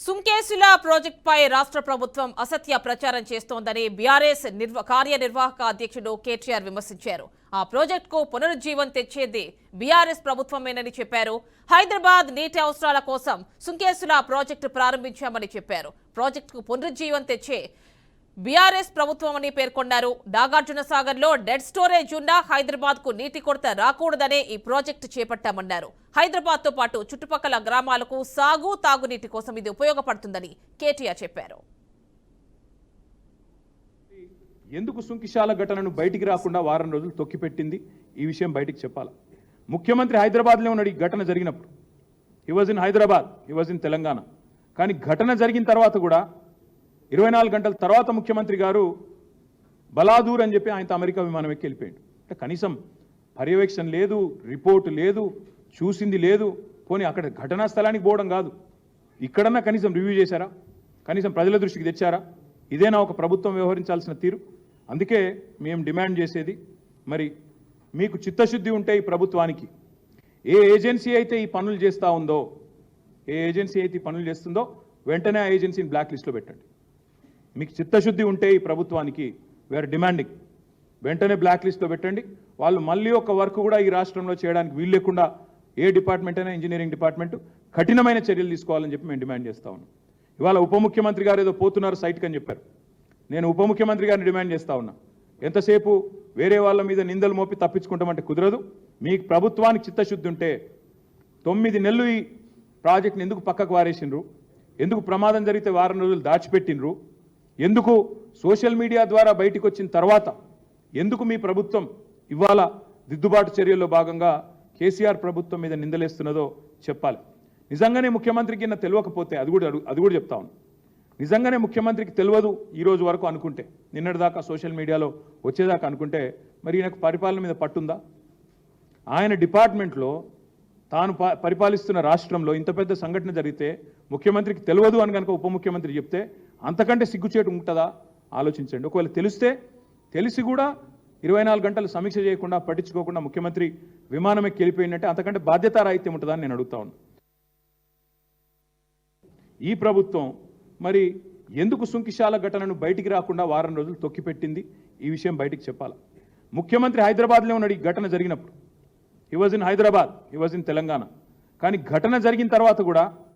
సుంకేసుల ప్రాజెక్టుపై రాష్ట్ర ప్రభుత్వం అసత్య ప్రచారం చేస్తోందని బీఆర్ఎస్ కార్యనిర్వాహక అధ్యక్షుడు కేటీఆర్ విమర్శించారు. ఆ ప్రాజెక్టుకు పునరుజ్జీవం తెచ్చేది బీఆర్ఎస్ ప్రభుత్వమేనని చెప్పారు. హైదరాబాద్ నీటి అవసరాల కోసం సుంకేసుల ప్రాజెక్టు ప్రారంభించామని చెప్పారు. ప్రాజెక్టుకు పునరుజ్జీవం తెచ్చే బీఆర్ఎస్ ప్రభుత్వమని పేర్కొన్నారు. నాగార్జునసాగర్ లో డెడ్ స్టోరేజ్ ఉన్న హైదరాబాద్ కు నీటి కొరత రాకూడదనే ఈ ప్రాజెక్టు చేపట్టామన్నారు. హైదరాబాద్ తో పాటు చుట్టుపక్కల గ్రామాలకు సాగు తాగునీటి కోసం ఇది ఉపయోగపడుతుందని కేటీఆర్ చెప్పారు. ఎందుకు సుంకిశాల ఘటనను బయటికి రాకుండా వారం రోజులు తొక్కిపెట్టింది ఈ విషయం బయటికి చెప్పాలి. ముఖ్యమంత్రి హైదరాబాద్లో ఉన్నాడు ఈ ఘటన జరిగినప్పుడు. He was in Hyderabad, he was in Telangana. కానీ ఘటన జరిగిన తర్వాత కూడా 24 గంటల తర్వాత ముఖ్యమంత్రి గారు బలాదూర్ అని చెప్పి ఆయనతో అమెరికా విమానం ఎక్కి వెళ్ళిపోయాడు. అంటే కనీసం పర్యవేక్షణ లేదు, రిపోర్టు లేదు, చూసింది లేదు. పోనీ అక్కడ ఘటనా స్థలానికి పోవడం కాదు, ఇక్కడన్నా కనీసం రివ్యూ చేశారా? కనీసం ప్రజల దృష్టికి తెచ్చారా? ఇదేనా ఒక ప్రభుత్వం వ్యవహరించాల్సిన తీరు? అందుకే మేము డిమాండ్ చేసేది, మరి మీకు చిత్తశుద్ధి ఉంటే ఈ ప్రభుత్వానికి ఏ ఏజెన్సీ అయితే ఈ పనులు చేస్తూ ఉందో, ఏ ఏజెన్సీ అయితే ఈ పనులు చేస్తుందో వెంటనే ఆ ఏజెన్సీని బ్లాక్ లిస్ట్లో పెట్టండి. మీకు చిత్తశుద్ధి ఉంటే ఈ ప్రభుత్వానికి వీఆర్ డిమాండింగ్ వెంటనే బ్లాక్ లిస్ట్లో పెట్టండి. వాళ్ళు మళ్ళీ ఒక వర్క్ కూడా ఈ రాష్ట్రంలో చేయడానికి వీలు లేకుండా ఏ డిపార్ట్మెంట్ అయినా ఇంజనీరింగ్ డిపార్ట్మెంట్ కఠినమైన చర్యలు తీసుకోవాలని చెప్పి మేము డిమాండ్ చేస్తా ఉన్నాం. ఇవాళ ఉప ముఖ్యమంత్రి గారు ఏదో పోతున్నారు సైట్కి అని చెప్పారు. నేను ఉప ముఖ్యమంత్రి గారిని డిమాండ్ చేస్తా ఉన్నా, ఎంతసేపు వేరే వాళ్ళ మీద నిందలు మోపి తప్పించుకుంటామంటే కుదరదు. మీకు ప్రభుత్వానికి చిత్తశుద్ధి ఉంటే 9 నెలలు ఈ ప్రాజెక్ట్ని ఎందుకు పక్కకు వారేసిండ్రు? ఎందుకు ప్రమాదం జరిగితే వారం రోజులు దాచిపెట్టినరు? ఎందుకు సోషల్ మీడియా ద్వారా బయటకు వచ్చిన తర్వాత ఎందుకు మీ ప్రభుత్వం ఇవాళ దిద్దుబాటు చర్యల్లో భాగంగా కేసీఆర్ ప్రభుత్వం మీద నిందలేస్తున్నదో చెప్పాలి. నిజంగానే ముఖ్యమంత్రికి ఈయన తెలియకపోతే అది కూడా చెప్తా ఉన్నాను. నిజంగానే ముఖ్యమంత్రికి తెలియదు ఈ రోజు వరకు అనుకుంటే, నిన్నటిదాకా సోషల్ మీడియాలో వచ్చేదాకా అనుకుంటే, మరి ఈయనకు పరిపాలన మీద పట్టుందా? ఆయన డిపార్ట్మెంట్లో తాను పరిపాలిస్తున్న రాష్ట్రంలో ఇంత పెద్ద సంఘటన జరిగితే ముఖ్యమంత్రికి తెలియదు అని కనుక ఉప ముఖ్యమంత్రి చెప్తే అంతకంటే సిగ్గుచేటు ఉంటుందా? ఆలోచించండి. ఒకవేళ తెలిసి కూడా 24 గంటలు సమీక్ష చేయకుండా పట్టించుకోకుండా ముఖ్యమంత్రి విమానం ఎక్కి వెళ్ళిపోయిందంటే అంతకంటే బాధ్యతారాహిత్యం ఉంటుందా అని నేను అడుగుతా ఉన్నాను. ఈ ప్రభుత్వం మరి ఎందుకు సుంకిశాల ఘటనను బయటికి రాకుండా వారం రోజులు తొక్కిపెట్టింది ఈ విషయం బయటికి చెప్పాలి. ముఖ్యమంత్రి హైదరాబాద్లో ఉన్నాడు ఈ ఘటన జరిగినప్పుడు. He was in Hyderabad, he was in Telangana. కానీ ఘటన జరిగిన తర్వాత కూడా